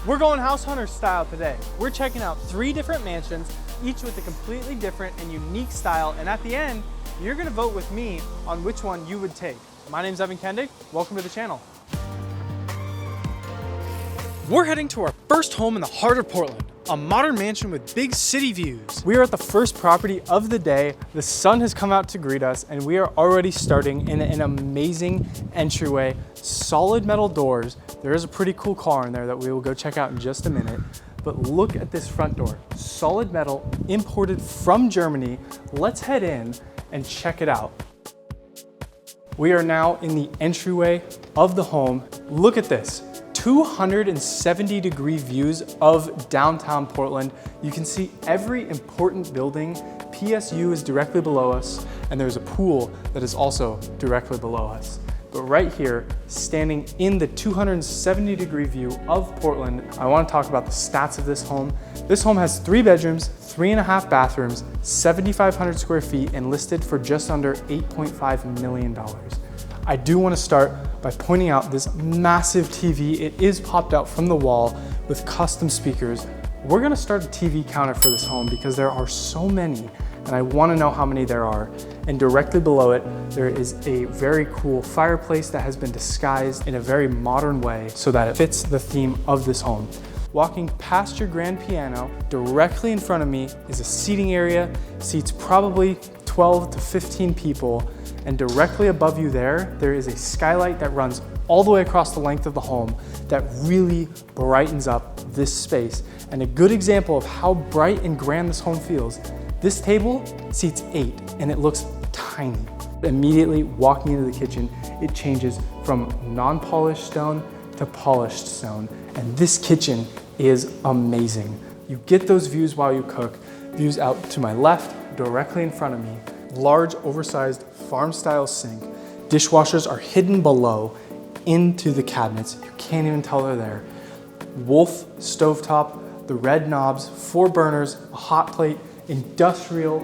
We're going house hunter style today. We're checking out 3 different mansions, each with a completely different and unique style. And at the end, you're gonna vote with me on which one you would take. My name's Kendig. Welcome to the channel. We're heading to our first home in the heart of Portland, a modern mansion with big city views. We are at the first property of the day. The sun has come out to greet us and we are already starting in an amazing entryway, solid metal doors. There is a pretty cool car in there that we will go check out in just a minute. But look at this front door, solid metal, imported from Germany. Let's head in and check it out. We are now in the entryway of the home. Look at this. 270-degree views of downtown Portland. You can see every important building. PSU is directly below us, and there's a pool that is also directly below us. But right here, standing in the 270-degree view of Portland, I want to talk about the stats of this home. This home has 3 bedrooms, 3.5 bathrooms, 7,500 square feet, and listed for just under $8.5 million. I do want to start by pointing out this massive TV. It is popped out from the wall with custom speakers. We're going to start a TV counter for this home because there are so many, and I want to know how many there are. And directly below it, there is a very cool fireplace that has been disguised in a very modern way so that it fits the theme of this home. Walking past your grand piano, directly in front of me is a seating area, seats probably 12 to 15 people. And directly above you there is a skylight that runs all the way across the length of the home that really brightens up this space. And a good example of how bright and grand this home feels, this table seats 8 and it looks tiny. Immediately walking into the kitchen, it changes from non-polished stone to polished stone. And this kitchen is amazing. You get those views while you cook, views out to my left, directly in front of me. Large, oversized farm-style sink. Dishwashers are hidden below into the cabinets. You can't even tell they're there. Wolf stovetop, the red knobs, 4 burners, a hot plate, industrial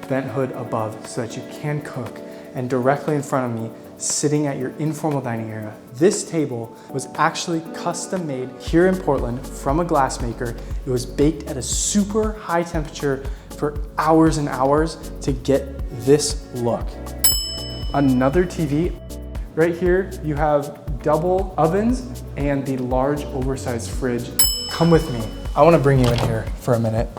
vent hood above so that you can cook. And directly in front of me, sitting at your informal dining area. This table was actually custom made here in Portland from a glassmaker. It was baked at a super high temperature for hours and hours to get this look. Another TV. Right here, you have double ovens and the large oversized fridge. Come with me. I want to bring you in here for a minute.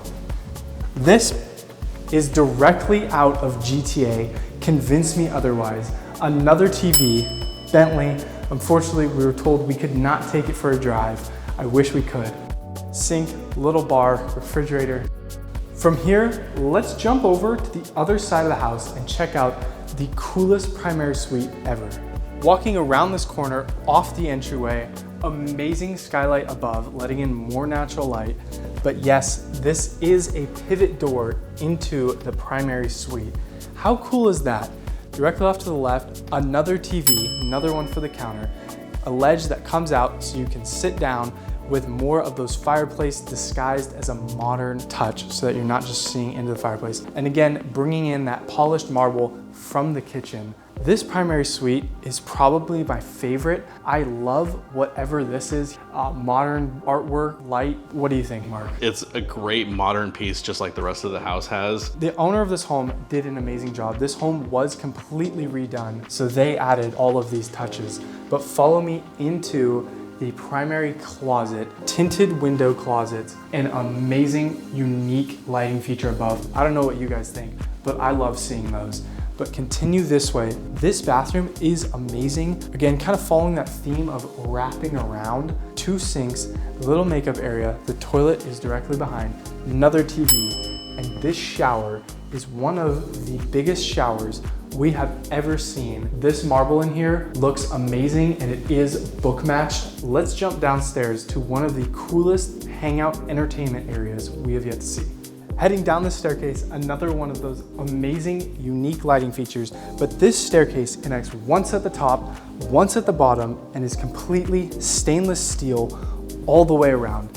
This is directly out of GTA. Convince me otherwise. Another TV, Bentley. Unfortunately, we were told we could not take it for a drive. I wish we could. Sink, little bar, refrigerator. From here, let's jump over to the other side of the house and check out the coolest primary suite ever. Walking around this corner off the entryway, amazing skylight above, letting in more natural light. But yes, this is a pivot door into the primary suite. How cool is that? Directly off to the left, another TV, another one for the counter, a ledge that comes out so you can sit down with more of those fireplace disguised as a modern touch so that you're not just seeing into the fireplace. And again, bringing in that polished marble from the kitchen. This primary suite is probably my favorite. I love whatever this is. Modern artwork, light. What do you think, Mark? It's a great modern piece, just like the rest of the house has. The owner of this home did an amazing job. This home was completely redone, so they added all of these touches. But follow me into the primary closet, tinted window closets, an amazing, unique lighting feature above. I don't know what you guys think, but I love seeing those. But continue this way. This bathroom is amazing. Again, kind of following that theme of wrapping around. 2 sinks, little makeup area. The toilet is directly behind, another TV. And this shower is one of the biggest showers we have ever seen. This marble in here looks amazing and it is book matched. Let's jump downstairs to one of the coolest hangout entertainment areas we have yet to see. Heading down the staircase, another one of those amazing, unique lighting features, but this staircase connects once at the top, once at the bottom, and is completely stainless steel all the way around.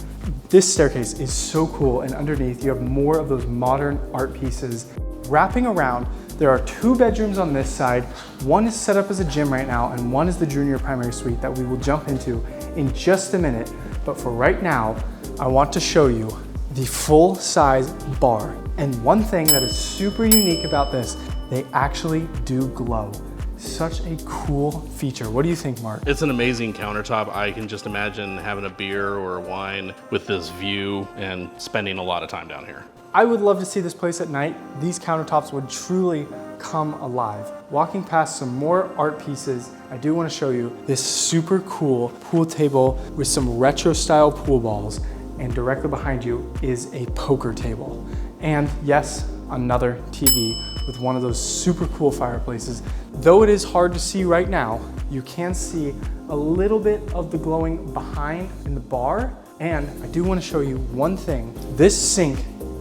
This staircase is so cool, and underneath you have more of those modern art pieces. Wrapping around, there are 2 bedrooms on this side. One is set up as a gym right now, and one is the junior primary suite that we will jump into in just a minute. But for right now, I want to show you the full-size bar. And one thing that is super unique about this, they actually do glow. Such a cool feature. What do you think, Mark? It's an amazing countertop. I can just imagine having a beer or a wine with this view and spending a lot of time down here. I would love to see this place at night. These countertops would truly come alive. Walking past some more art pieces, I do want to show you this super cool pool table with some retro style pool balls, and directly behind you is a poker table. And yes, another TV with one of those super cool fireplaces. Though it is hard to see right now, you can see a little bit of the glowing behind in the bar. And I do want to show you one thing. This sink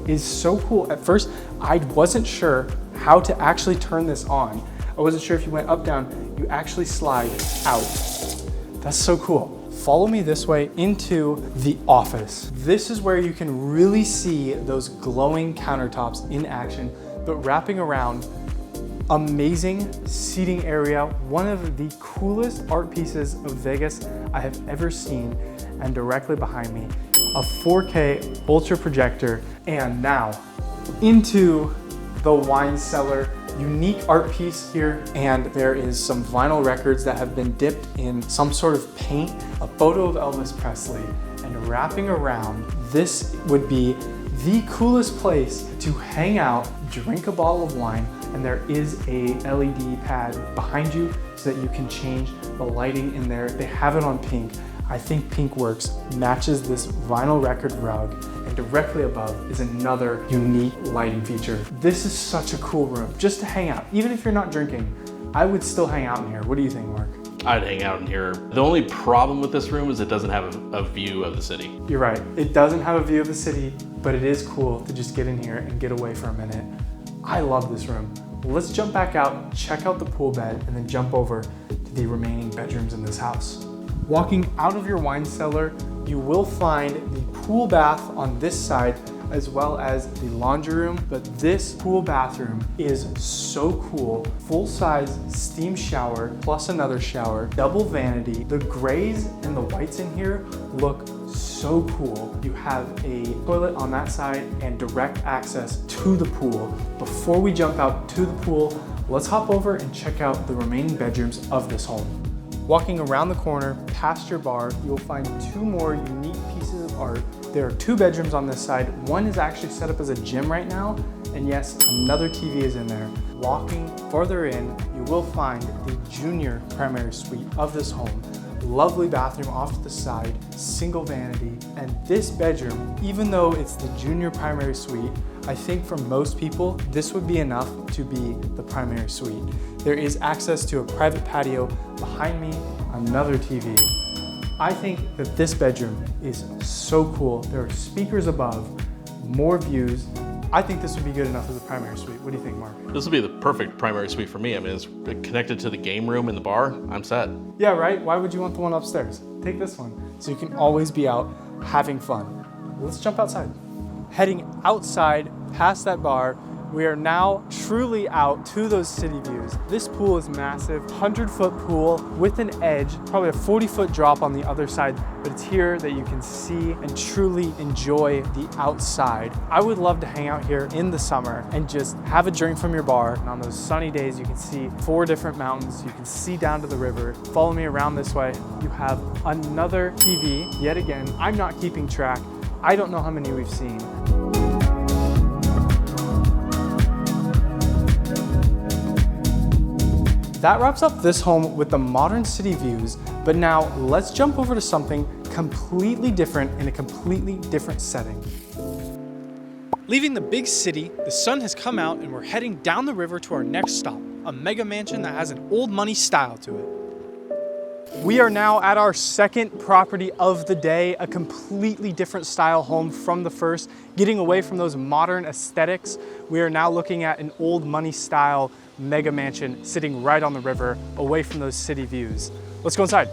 is so cool. At first, I wasn't sure how to actually turn this on. I wasn't sure if you went up, down, you actually slide out. That's so cool. Follow me this way into the office. This is where you can really see those glowing countertops in action, but wrapping around, amazing seating area, one of the coolest art pieces of Vegas I have ever seen, and directly behind me, a 4K ultra projector. And now into the wine cellar. Unique art piece here, and there is some vinyl records that have been dipped in some sort of paint, a photo of Elvis Presley, and wrapping around, this would be the coolest place to hang out, drink a bottle of wine, and there is a LED pad behind you so that you can change the lighting in there. They have it on pink. I think pink works, matches this vinyl record rug, and directly above is another unique lighting feature. This is such a cool room, just to hang out. Even if you're not drinking, I would still hang out in here. What do you think, Mark? I'd hang out in here. The only problem with this room is it doesn't have a view of the city. You're right, it doesn't have a view of the city, but it is cool to just get in here and get away for a minute. I love this room. Let's jump back out, check out the pool bed, and then jump over to the remaining bedrooms in this house. Walking out of your wine cellar, you will find the pool bath on this side, as well as the laundry room. But this pool bathroom is so cool. Full-size steam shower, plus another shower, double vanity. The grays and the whites in here look so cool. You have a toilet on that side and direct access to the pool. Before we jump out to the pool, let's hop over and check out the remaining bedrooms of this home. Walking around the corner past your bar, you'll find two more unique pieces of art. There are two bedrooms on this side. One is actually set up as a gym right now, and yes, another TV is in there. Walking further in, you will find the junior primary suite of this home. Lovely bathroom off to the side, single vanity, and this bedroom, even though it's the junior primary suite, I think for most people, this would be enough to be the primary suite. There is access to a private patio behind me, another TV. I think that this bedroom is so cool. There are speakers above, more views. I think this would be good enough as a primary suite. What do you think, Mark? This would be the perfect primary suite for me. I mean, it's connected to the game room in the bar. I'm set. Yeah, right? Why would you want the one upstairs? Take this one, so you can always be out having fun. Let's jump outside. Heading outside past that bar, we are now truly out to those city views. This pool is massive, 100-foot pool with an edge, probably a 40-foot drop on the other side, but it's here that you can see and truly enjoy the outside. I would love to hang out here in the summer and just have a drink from your bar. And on those sunny days, you can see 4 different mountains. You can see down to the river. Follow me around this way. You have another TV. Yet again, I'm not keeping track. I don't know how many we've seen. That wraps up this home with the modern city views, but now let's jump over to something completely different in a completely different setting. Leaving the big city, the sun has come out and we're heading down the river to our next stop, a mega mansion that has an old money style to it. We are now at our second property of the day, a completely different style home from the first, getting away from those modern aesthetics. We are now looking at an old money style mega mansion sitting right on the river, away from those city views. Let's go inside.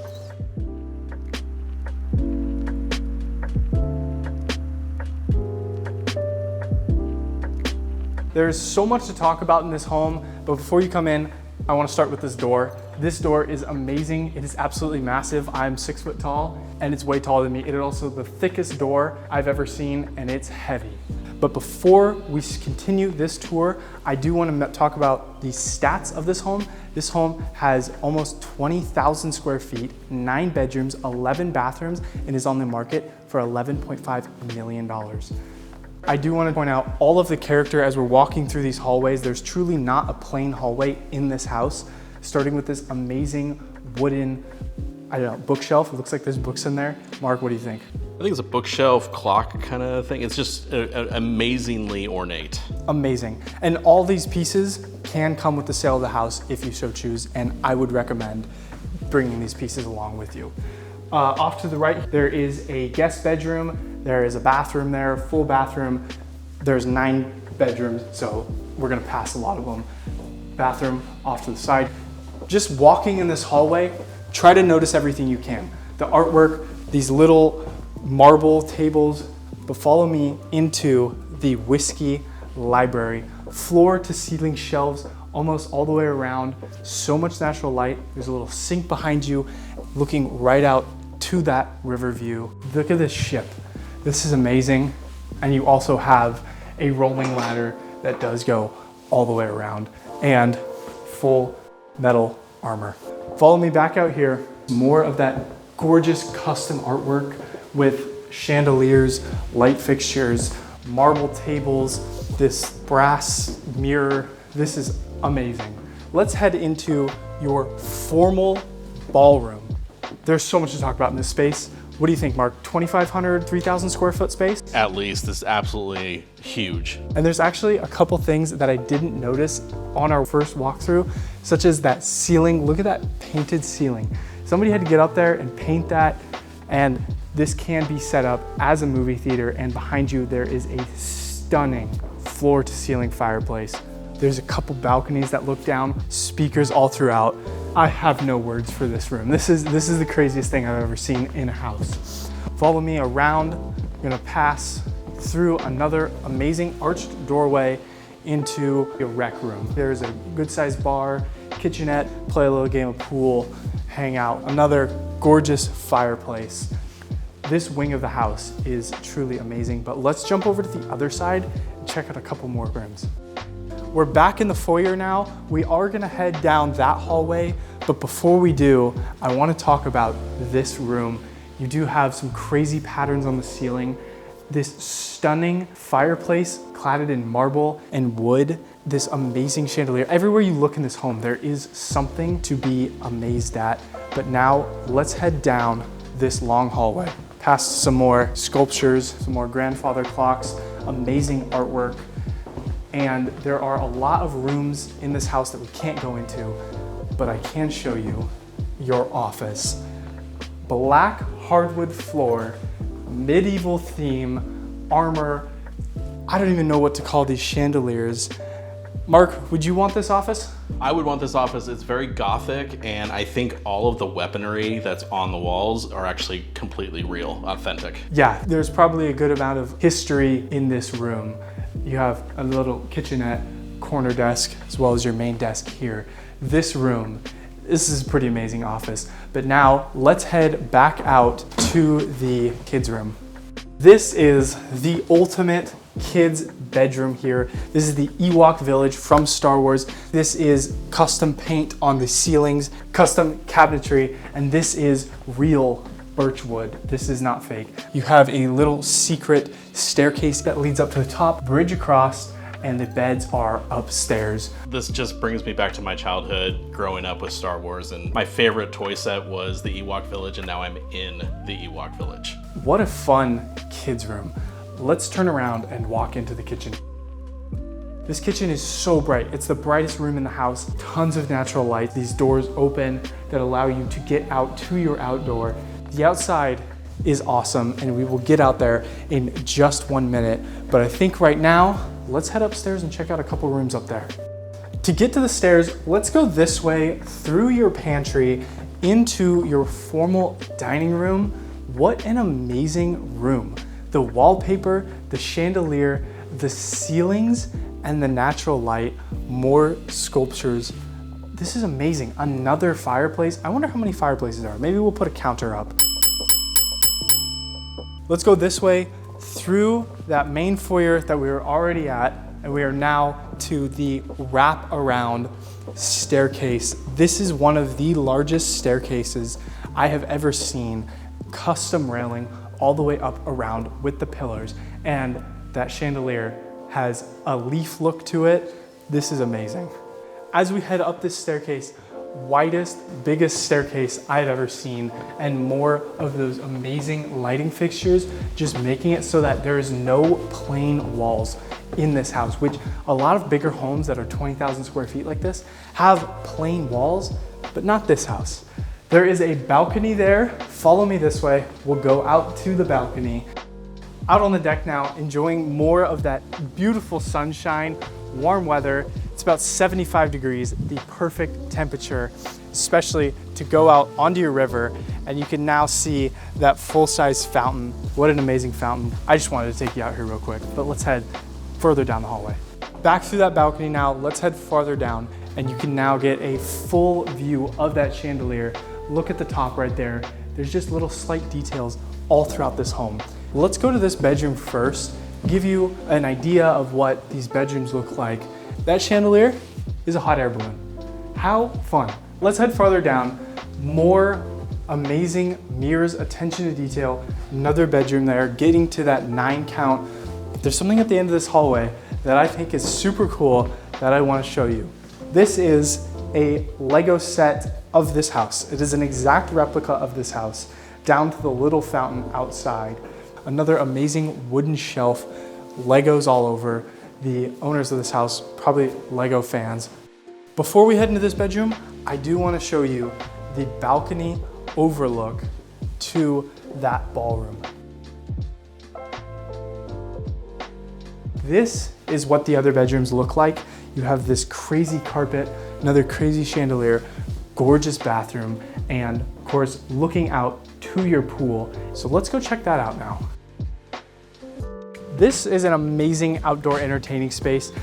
There's so much to talk about in this home, but before you come in, I want to start with this door. This door is amazing. It is absolutely massive. I'm 6 foot tall and it's way taller than me. It is also the thickest door I've ever seen and it's heavy. But before we continue this tour, I do want to talk about the stats of this home. This home has almost 20,000 square feet, 9 bedrooms, 11 bathrooms, and is on the market for $11.5 million. I do want to point out all of the character as we're walking through these hallways. There's truly not a plain hallway in this house, starting with this amazing wooden, bookshelf. It looks like there's books in there. Mark, what do you think? I think it's a bookshelf clock kind of thing. It's just amazingly ornate. Amazing. And all these pieces can come with the sale of the house if you so choose, and I would recommend bringing these pieces along with you. Off to the right, there is a guest bedroom. There is a bathroom there, full bathroom. There's 9 bedrooms, so we're gonna pass a lot of them. Bathroom off to the side. Just walking in this hallway, try to notice everything you can. The artwork, these little marble tables, but follow me into the whiskey library. Floor to ceiling shelves almost all the way around. So much natural light. There's a little sink behind you looking right out to that river view. Look at this ship. This is amazing. And you also have a rolling ladder that does go all the way around and full metal armor. Follow me back out here. More of that gorgeous custom artwork with chandeliers, light fixtures, marble tables, this brass mirror. This is amazing. Let's head into your formal ballroom. There's so much to talk about in this space. What do you think, Mark? 2,500, 3,000 square foot space? At least. This is absolutely huge. And there's actually a couple things that I didn't notice on our first walkthrough, such as that ceiling. Look at that painted ceiling. Somebody had to get up there and paint that, and this can be set up as a movie theater, and behind you there is a stunning floor to ceiling fireplace. There's a couple balconies that look down, speakers all throughout. I have no words for this room. This is the craziest thing I've ever seen in a house. Follow me around. I'm gonna pass through another amazing arched doorway into a rec room. There's a good sized bar, kitchenette, play a little game of pool, hang out. Another gorgeous fireplace. This wing of the house is truly amazing, but let's jump over to the other side and check out a couple more rooms. We're back in the foyer now. We are gonna head down that hallway, but before we do, I wanna talk about this room. You do have some crazy patterns on the ceiling. This stunning fireplace cladded in marble and wood. This amazing chandelier. Everywhere you look in this home, there is something to be amazed at. But now let's head down this long hallway. Past some more sculptures, some more grandfather clocks, amazing artwork. And there are a lot of rooms in this house that we can't go into, but I can show you your office. Black hardwood floor, medieval theme, armor. I don't even know what to call these chandeliers. Mark, would you want this office? I would want this office. It's very gothic, and I think all of the weaponry that's on the walls are actually completely real, authentic. Yeah, there's probably a good amount of history in this room. You have a little kitchenette, corner desk, as well as your main desk here. This room, this is a pretty amazing office. But now let's head back out to the kids' room. This is the ultimate kids' bedroom here. This is the Ewok Village from Star Wars. This is custom paint on the ceilings, custom cabinetry, and this is real birchwood. This is not fake. You have a little secret staircase that leads up to the top, bridge across, and the beds are upstairs. This just brings me back to my childhood growing up with Star Wars, and my favorite toy set was the Ewok Village, and now I'm in the Ewok Village. What a fun kids' room. Let's turn around and walk into the kitchen. This kitchen is so bright. It's the brightest room in the house. Tons of natural light. These doors open that allow you to get out to your outdoor. The outside is awesome, and we will get out there in just 1 minute. But I think right now, let's head upstairs and check out a couple rooms up there. To get to the stairs, let's go this way through your pantry into your formal dining room. What an amazing room. The wallpaper, the chandelier, the ceilings, and the natural light, more sculptures. This is amazing. Another fireplace. I wonder how many fireplaces there are. Maybe we'll put a counter up. Let's go this way through that main foyer that we were already at, and we are now to the wrap around staircase. This is one of the largest staircases I have ever seen. Custom railing all the way up around with the pillars, and that chandelier has a leaf look to it. This is amazing. As we head up this staircase, widest, biggest staircase I've ever seen, and more of those amazing lighting fixtures, just making it so that there is no plain walls in this house, which a lot of bigger homes that are 20,000 square feet like this have plain walls, but not this house. There is a balcony there. Follow me this way. We'll go out to the balcony. Out on the deck now, enjoying more of that beautiful sunshine, warm weather. It's about 75 degrees, the perfect temperature, especially to go out onto your river, and you can now see that full-size fountain. What an amazing fountain. I just wanted to take you out here real quick, but let's head further down the hallway. Back through that balcony now, let's head farther down, and you can now get a full view of that chandelier. Look at the top right there. There's just little slight details all throughout this home. Let's go to this bedroom first, give you an idea of what these bedrooms look like. That chandelier is a hot air balloon. How fun. Let's head farther down. More amazing mirrors, attention to detail. Another bedroom there, getting to that 9 count. There's something at the end of this hallway that I think is super cool that I want to show you. This is a Lego set of this house. It is an exact replica of this house, down to the little fountain outside. Another amazing wooden shelf, Legos all over. The owners of this house, probably Lego fans. Before we head into this bedroom, I do want to show you the balcony overlook to that ballroom. This is what the other bedrooms look like. You have this crazy carpet, another crazy chandelier, gorgeous bathroom, and of course, looking out to your pool. So let's go check that out now. This is an amazing outdoor entertaining space.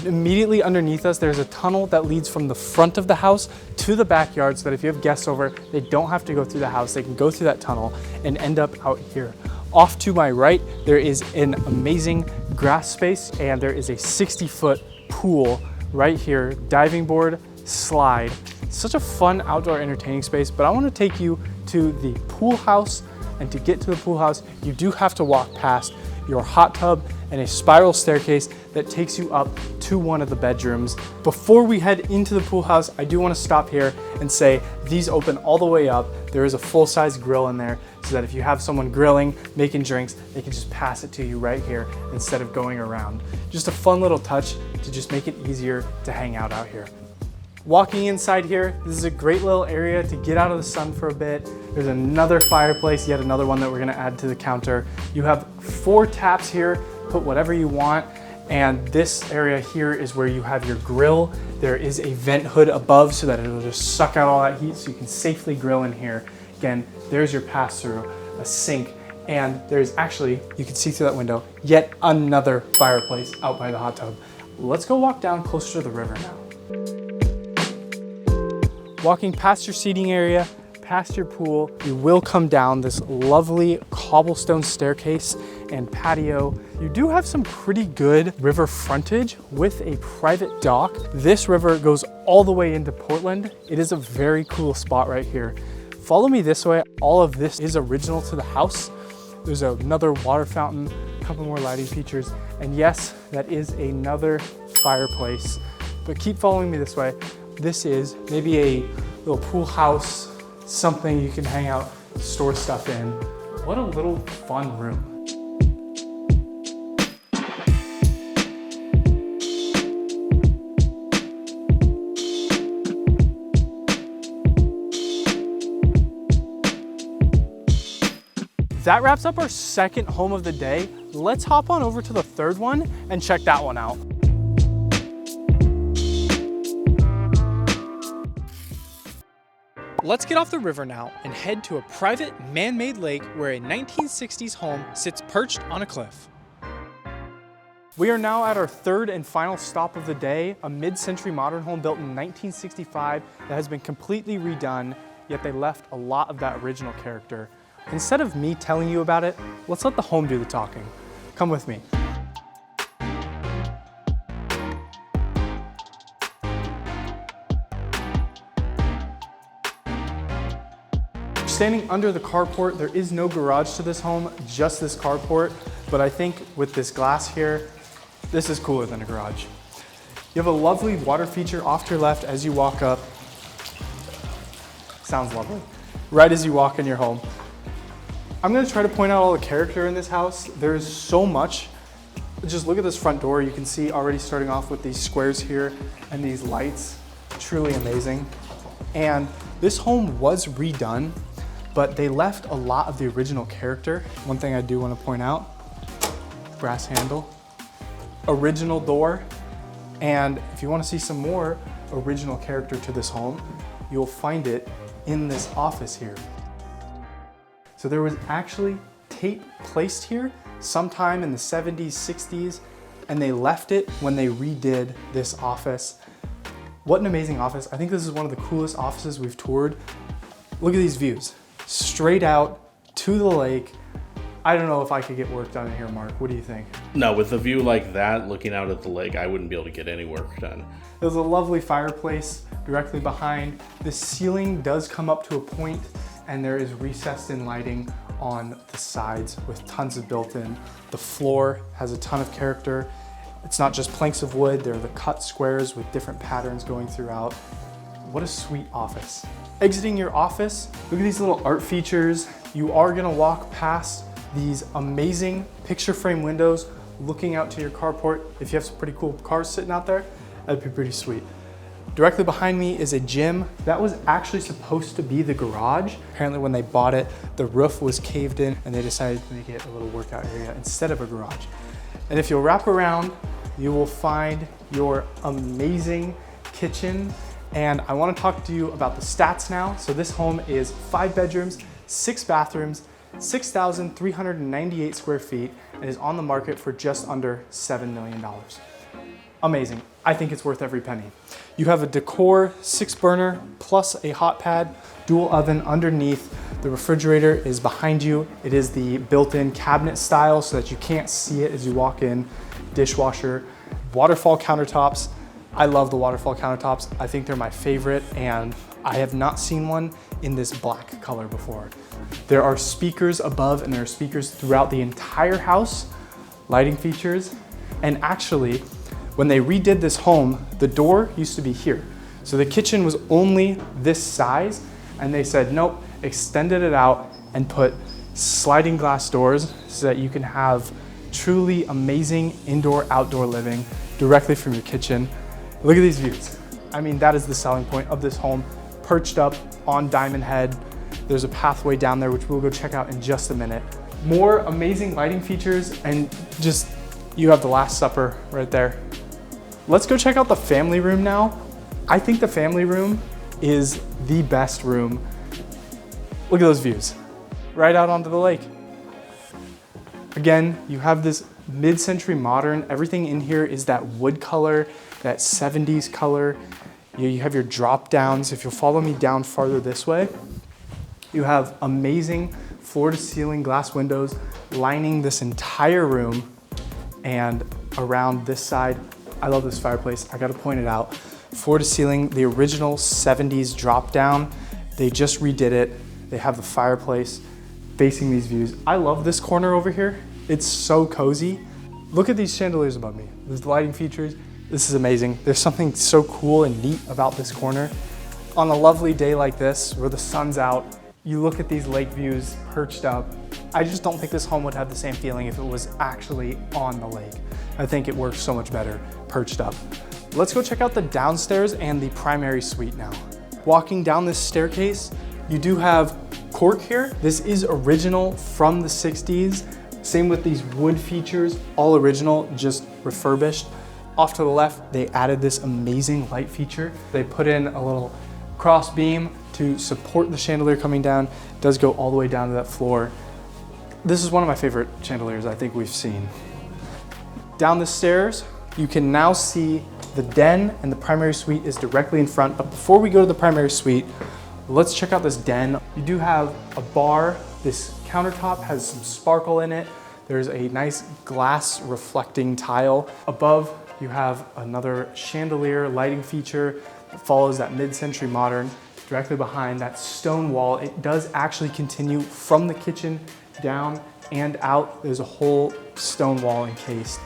Immediately underneath us, there's a tunnel that leads from the front of the house to the backyard, so that if you have guests over, they don't have to go through the house. They can go through that tunnel and end up out here. Off to my right, there is an amazing grass space, and there is a 60-foot pool right here, diving board, slide. Such a fun outdoor entertaining space, but I want to take you to the pool house, and to get to the pool house, you do have to walk past your hot tub and a spiral staircase that takes you up to one of the bedrooms. Before we head into the pool house, I do want to stop here and say these open all the way up. There is a full-size grill in there, so that if you have someone grilling, making drinks, they can just pass it to you right here instead of going around. Just a fun little touch to just make it easier to hang out here. Walking inside here, this is a great little area to get out of the sun for a bit. There's another fireplace, yet another one that we're gonna add to the counter. You have 4 taps here, put whatever you want. And this area here is where you have your grill. There is a vent hood above so that it'll just suck out all that heat so you can safely grill in here. Again, there's your pass-through, a sink, and there's actually, you can see through that window, yet another fireplace out by the hot tub. Let's go walk down closer to the river now. Walking past your seating area, past your pool, you will come down this lovely cobblestone staircase and patio. You do have some pretty good river frontage with a private dock. This river goes all the way into Portland. It is a very cool spot right here. Follow me this way. All of this is original to the house. There's another water fountain, a couple more lighting features, and yes, that is another fireplace. But keep following me this way. This is maybe a little pool house, something you can hang out, store stuff in. What a little fun room. That wraps up our second home of the day. Let's hop on over to the third one and check that one out. Let's get off the river now and head to a private man-made lake where a 1960s home sits perched on a cliff. We are now at our third and final stop of the day, a mid-century modern home built in 1965 that has been completely redone, yet they left a lot of that original character. Instead of me telling you about it, let's let the home do the talking. Come with me. Standing under the carport, there is no garage to this home, just this carport, but I think with this glass here, this is cooler than a garage. You have a lovely water feature off to your left as you walk up. Sounds lovely. Right as you walk in your home. I'm gonna try to point out all the character in this house. There is so much. Just look at this front door. You can see already starting off with these squares here and these lights. Truly amazing. And this home was redone, but they left a lot of the original character. One thing I do want to point out, brass handle, original door, and if you want to see some more original character to this home, you'll find it in this office here. So there was actually tape placed here sometime in the 70s, 60s, and they left it when they redid this office. What an amazing office. I think this is one of the coolest offices we've toured. Look at these views. Straight out to the lake. I don't know if I could get work done in here, Mark. What do you think? No, with a view like that, looking out at the lake, I wouldn't be able to get any work done. There's a lovely fireplace directly behind. The ceiling does come up to a point, and there is recessed in lighting on the sides with tons of built-in. The floor has a ton of character. It's not just planks of wood, they're the cut squares with different patterns going throughout. What a sweet office. Exiting your office, look at these little art features. You are gonna walk past these amazing picture frame windows looking out to your carport. If you have some pretty cool cars sitting out there, that'd be pretty sweet. Directly behind me is a gym. That was actually supposed to be the garage. Apparently when they bought it, the roof was caved in and they decided to make it a little workout area instead of a garage. And if you'll wrap around, you will find your amazing kitchen. And I want to talk to you about the stats now. So this home is 5 bedrooms, 6 bathrooms, 6,398 square feet, and is on the market for just under $7 million. Amazing. I think it's worth every penny. You have a decor 6-burner plus a hot pad, dual oven underneath. The refrigerator is behind you. It is the built-in cabinet style so that you can't see it as you walk in. Dishwasher, waterfall countertops. I love the waterfall countertops. I think they're my favorite, and I have not seen one in this black color before. There are speakers above and there are speakers throughout the entire house, lighting features, and actually, when they redid this home, the door used to be here. So the kitchen was only this size, and they said, nope, extended it out and put sliding glass doors so that you can have truly amazing indoor-outdoor living directly from your kitchen. Look at these views. I mean, that is the selling point of this home, perched up on Diamond Head. There's a pathway down there, which we'll go check out in just a minute. More amazing lighting features, and just, you have the Last Supper right there. Let's go check out the family room now. I think the family room is the best room. Look at those views, right out onto the lake. Again, you have this mid-century modern. Everything in here is that wood color, that 70s color. You have your drop downs. If you'll follow me down farther this way, you have amazing floor to ceiling glass windows lining this entire room, and around this side, I love this fireplace. I gotta point it out. Floor to ceiling, the original 70s drop down. They just redid it. They have the fireplace facing these views. I love this corner over here. It's so cozy. Look at these chandeliers above me. There's the lighting features. This is amazing. There's something so cool and neat about this corner. On a lovely day like this, where the sun's out, you look at these lake views perched up. I just don't think this home would have the same feeling if it was actually on the lake. I think it works so much better perched up. Let's go check out the downstairs and the primary suite now. Walking down this staircase, you do have cork here. This is original from the 60s. Same with these wood features, all original, just refurbished. Off to the left, they added this amazing light feature. They put in a little cross beam to support the chandelier coming down. It does go all the way down to that floor. This is one of my favorite chandeliers I think we've seen. down the stairs, you can now see the den, and the primary suite is directly in front. But before we go to the primary suite, let's check out this den. You do have a bar. This countertop has some sparkle in it. There's a nice glass reflecting tile. Above, you have another chandelier lighting feature that follows that mid-century modern. Directly behind that stone wall, it does actually continue from the kitchen down and out. There's a whole stone wall encased.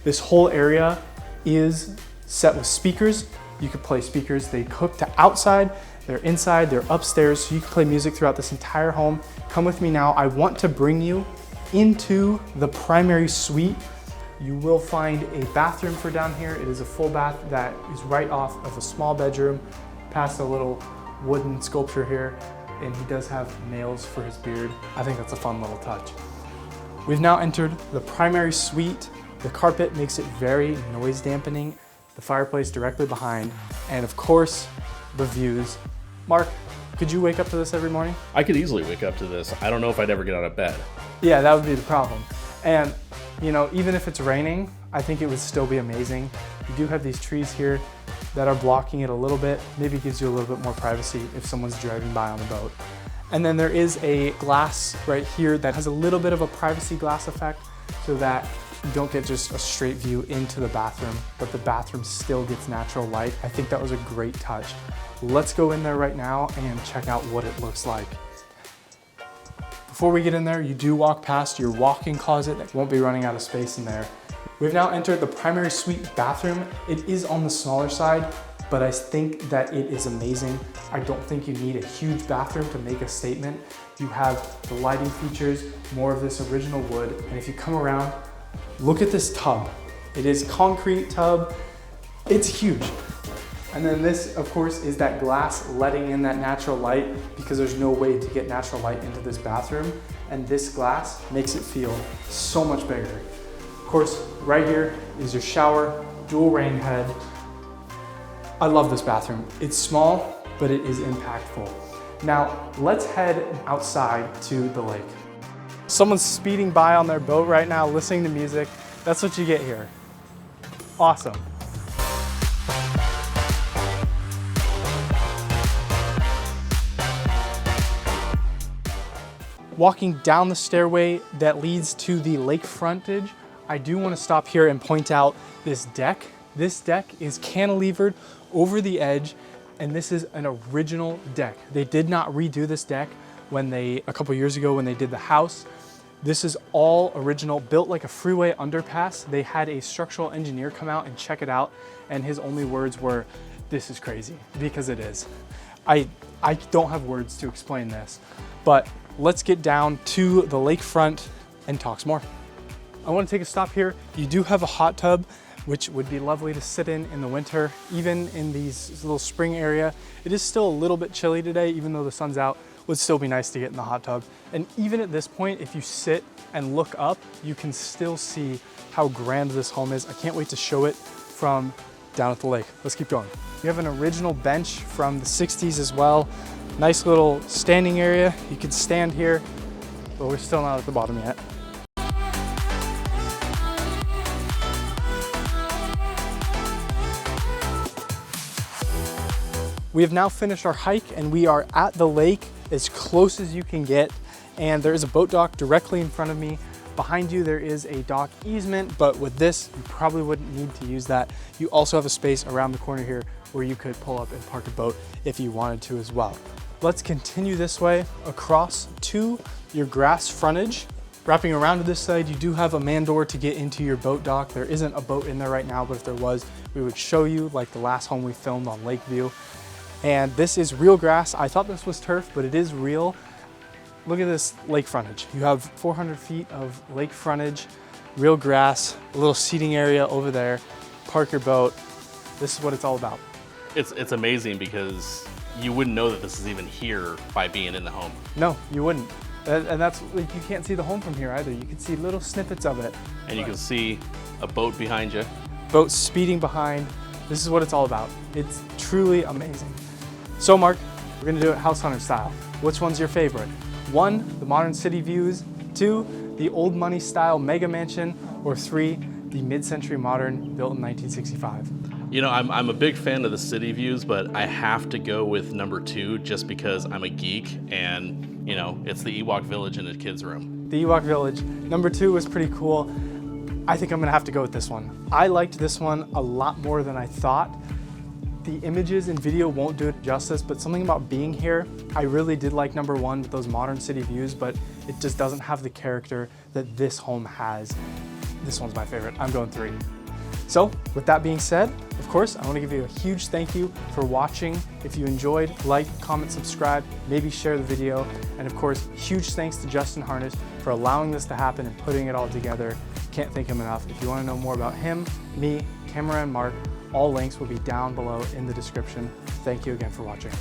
This whole area is set with speakers. You could play speakers. They hook to outside, they're inside, they're upstairs, so you can play music throughout this entire home. Come with me now. I want to bring you into the primary suite. You will find a bathroom for down here. It is a full bath that is right off of a small bedroom, past a little wooden sculpture here, and he does have nails for his beard. I think that's a fun little touch. We've now entered the primary suite. The carpet makes it very noise dampening. The fireplace directly behind, and of course, the views. Mark, could you wake up to this every morning? I could easily wake up to this. I don't know if I'd ever get out of bed. Yeah, that would be the problem. And you know, even if it's raining, I think it would still be amazing. You do have these trees here that are blocking it a little bit. Maybe it gives you a little bit more privacy if someone's driving by on the boat. And then there is a glass right here that has a little bit of a privacy glass effect so that you don't get just a straight view into the bathroom, but the bathroom still gets natural light. I think that was a great touch. Let's go in there right now and check out what it looks like. Before we get in there, you do walk past your walk-in closet that won't be running out of space in there. We've now entered the primary suite bathroom. It is on the smaller side, but I think that it is amazing. I don't think you need a huge bathroom to make a statement. You have the lighting features, more of this original wood, and if you come around, look at this tub. It is concrete tub. It's huge. And then this, of course, is that glass letting in that natural light because there's no way to get natural light into this bathroom. And this glass makes it feel so much bigger. Of course, right here is your shower, dual rain head. I love this bathroom. It's small, but it is impactful. Now, let's head outside to the lake. Someone's speeding by on their boat right now, listening to music. That's what you get here. Awesome. Walking down the stairway that leads to the lake frontage, I do want to stop here and point out this deck. This deck is cantilevered over the edge, and this is an original deck. They did not redo this deck a couple years ago when they did the house. This is all original, built like a freeway underpass. They had a structural engineer come out and check it out, and his only words were, "This is crazy," because it is. I don't have words to explain this, but let's get down to the lakefront and talk some more. I want to take a stop here. You do have a hot tub, which would be lovely to sit in the winter. Even in these little spring area, it is still a little bit chilly today, even though the sun's out. Would still be nice to get in the hot tub. And even at this point, if you sit and look up, you can still see how grand this home is. I can't wait to show it from down at the lake. Let's keep going. You have an original bench from the 60s as well. Nice little standing area. You can stand here, but we're still not at the bottom yet. We have now finished our hike and we are at the lake as close as you can get. And there is a boat dock directly in front of me. Behind you, there is a dock easement, but with this, you probably wouldn't need to use that. You also have a space around the corner here where you could pull up and park a boat if you wanted to as well. Let's continue this way across to your grass frontage. Wrapping around to this side, you do have a man door to get into your boat dock. There isn't a boat in there right now, but if there was, we would show you, like the last home we filmed on Lakeview. And this is real grass. I thought this was turf, but it is real. Look at this lake frontage. You have 400 feet of lake frontage, real grass, a little seating area over there, park your boat. This is what it's all about. It's amazing because you wouldn't know that this is even here by being in the home. No, you wouldn't. And that's, like, you can't see the home from here either. You can see little snippets of it. And you can see a boat behind you. Boat speeding behind. This is what it's all about. It's truly amazing. So Mark, we're gonna do it house hunter style. Which one's your favorite? 1, the modern city views. 2, the old money style mega mansion. Or 3, the mid-century modern built in 1965. You know, I'm a big fan of the city views, but I have to go with number 2 just because I'm a geek and, you know, it's the Ewok Village in a kid's room. The Ewok Village. Number 2 was pretty cool. I think I'm gonna have to go with this one. I liked this one a lot more than I thought. The images and video won't do it justice, but something about being here, I really did like number 1 with those modern city views, but it just doesn't have the character that this home has. This one's my favorite. I'm going 3. So with that being said, of course, I want to give you a huge thank you for watching. If you enjoyed, like, comment, subscribe, maybe share the video. And of course, huge thanks to Justin Harnish for allowing this to happen and putting it all together. Can't thank him enough. If you want to know more about him, me, Camera, and Mark, all links will be down below in the description. Thank you again for watching.